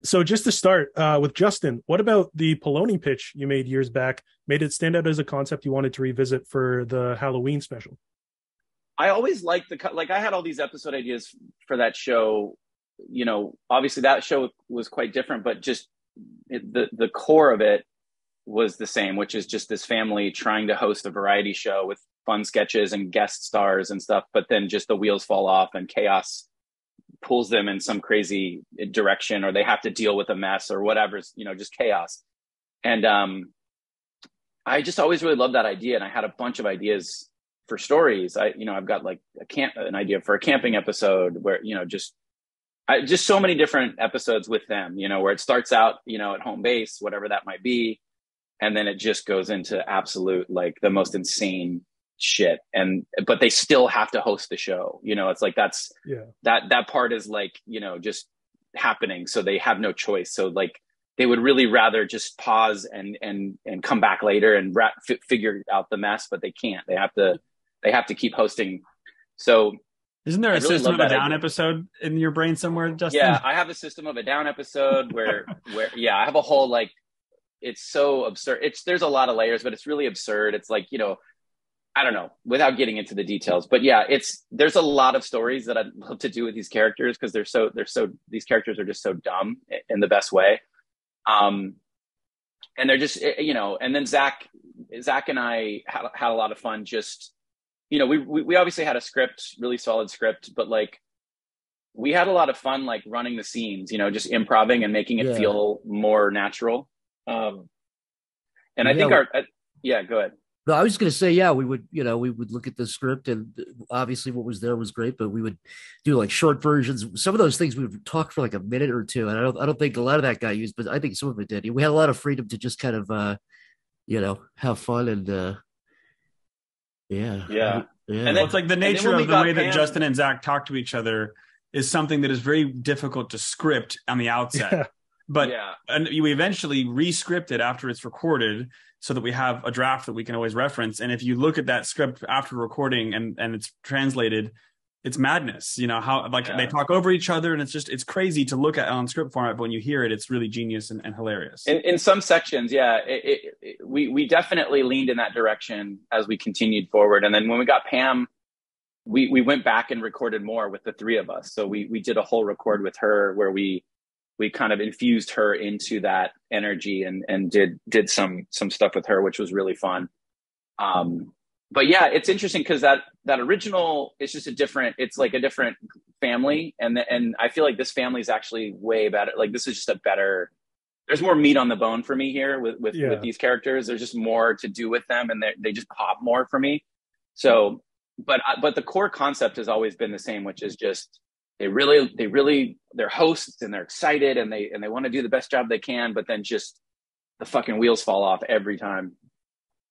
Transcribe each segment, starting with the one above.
So just to start with Justin, what about the Paloni pitch you made years back made it stand out as a concept you wanted to revisit for the Halloween special? I always liked like I had all these episode ideas for that show. Obviously that show was quite different, but just the core of it was the same, which is just this family trying to host a variety show with fun sketches and guest stars and stuff, but then just the wheels fall off and chaos pulls them in some crazy direction, or they have to deal with a mess or whatever, just chaos. And I just always really loved that idea. And I had a bunch of ideas for stories. I've got like an idea for a camping episode where, just so many different episodes with them, where it starts out, at home base, whatever that might be. And then it just goes into absolute, like the most insane shit. But they still have to host the show. It's like, that part is like, just happening. So they have no choice. So like, they would really rather just pause and come back later and figure out the mess, but they can't. They have to keep hosting. So isn't there a System of a Down episode in your brain somewhere, Justin? Yeah, I have a System of a Down episode where I have a whole, like, it's so absurd. There's a lot of layers, but it's really absurd. It's like, I don't know, without getting into the details, but yeah, there's a lot of stories that I'd love to do with these characters because these characters are just so dumb in the best way. And they're just, and then Zach and I had a lot of fun. Just, we obviously had a script, really solid script, but like we had a lot of fun, like running the scenes, just improvising and making it feel more natural. And I think go ahead. No, I was going to say, we would look at the script, and obviously what was there was great, but we would do like short versions. Some of those things we would talk for like a minute or two, and I don't think a lot of that got used, but I think some of it did. We had a lot of freedom to just kind of, have fun and, yeah. And then, it's like the nature of the way that Justin and Zach talk to each other is something that is very difficult to script on the outset. Yeah. But and we eventually re-script it after it's recorded so that we have a draft that we can always reference. And if you look at that script after recording and it's translated, it's madness. How they talk over each other, and it's crazy to look at on script format, but when you hear it, it's really genius and hilarious. In some sections, we definitely leaned in that direction as we continued forward. And then when we got Pam, we went back and recorded more with the three of us. So we did a whole record with her where we kind of infused her into that energy and did some stuff with her, which was really fun. But yeah, it's interesting because that original is just it's like a different family. And I feel like this family is actually way better. Like this is just there's more meat on the bone for me here with these characters. There's just more to do with them, and they just pop more for me. So, but the core concept has always been the same, which is just, they're hosts and they're excited and they want to do the best job they can, but then just the fucking wheels fall off every time.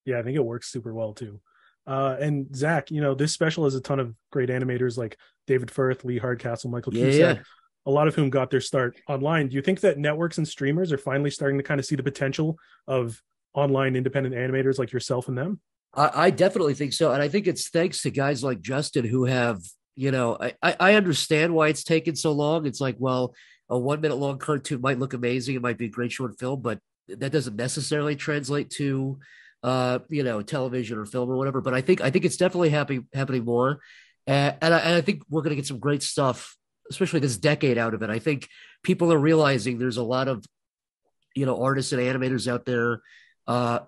Yeah, I think it works super well too. And Zach, this special has a ton of great animators like David Firth, Lee Hardcastle, Michael Cusack, a lot of whom got their start online. Do you think that networks and streamers are finally starting to kind of see the potential of online independent animators like yourself and them? I definitely think so. And I think it's thanks to guys like Justin who have, I understand why it's taken so long. It's like, well, a 1 minute long cartoon might look amazing. It might be a great short film, but that doesn't necessarily translate to, television or film or whatever. But I think it's definitely happening more. And I think we're going to get some great stuff, especially this decade out of it. I think people are realizing there's a lot of, artists and animators out there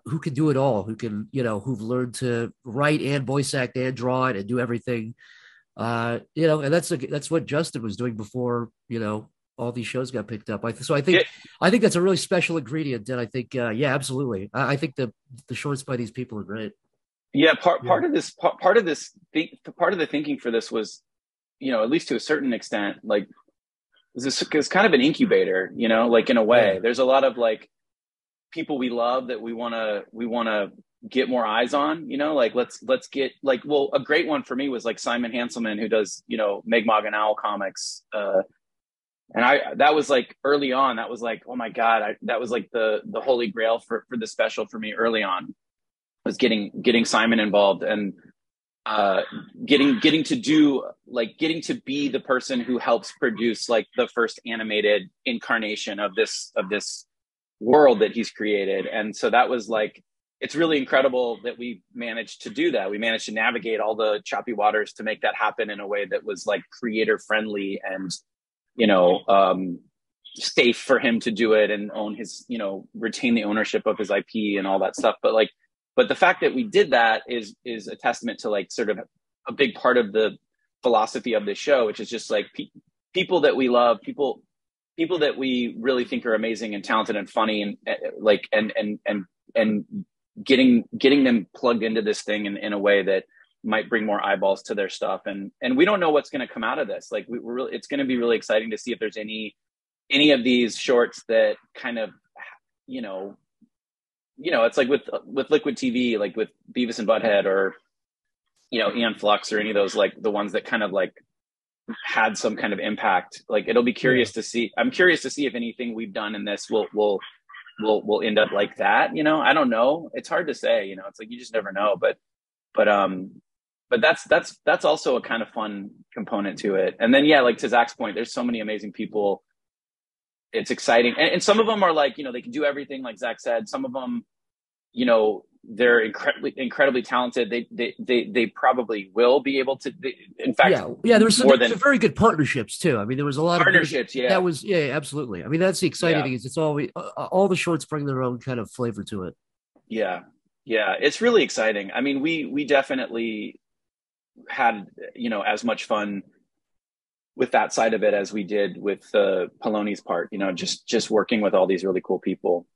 who can do it all, who can, who've learned to write and voice act and draw it and do everything. And that's what Justin was doing before, all these shows got picked up. I think that's a really special ingredient. And I think, absolutely. I think the shorts by these people are great. Yeah. Part of the thinking for this was, at least to a certain extent, like this is kind of an incubator, like in a way. There's a lot of like people we love that we want to get more eyes on, like let's get like, well, a great one for me was like Simon Hanselman, who does, Mi'kmaq and Owl comics. And that was like early on, that was like, oh my God, that was like the holy grail for the special for me early on, was getting Simon involved. And getting to be the person who helps produce like the first animated incarnation of this world that he's created. And so that was like, it's really incredible that we managed to do that. We managed to navigate all the choppy waters to make that happen in a way that was like creator friendly and, you know, safe for him to do it and own his, you know, retain the ownership of his IP and all that stuff. But the fact that we did that is a testament to like sort of a big part of the philosophy of this show, which is just like people that we love, people that we really think are amazing and talented and funny and like, and getting them plugged into this thing in a way that might bring more eyeballs to their stuff. And we don't know what's going to come out of this. Like it's going to be really exciting to see if there's any of these shorts that kind of, you know, it's like with Liquid TV, like with Beavis and Butthead or, you know, Aeon Flux or any of those, like the ones that kind of like had some kind of impact. Like it'll be curious to see. I'm curious to see if anything we've done in this will end up like that. You know, I don't know. It's hard to say, you know, it's like, you just never know, but that's also a kind of fun component to it. And then, yeah, like to Zach's point, there's so many amazing people. It's exciting. And some of them are like, you know, they can do everything like Zach said. Some of them, you know, they're incredibly talented. They probably will be able to. In fact, there was some very good partnerships too. I mean, there was a lot of partnerships. That was absolutely. I mean, that's the exciting thing is it's always all the shorts bring their own kind of flavor to it. Yeah, it's really exciting. I mean, we definitely had, you know, as much fun with that side of it as we did with Paloni's part. You know, just working with all these really cool people.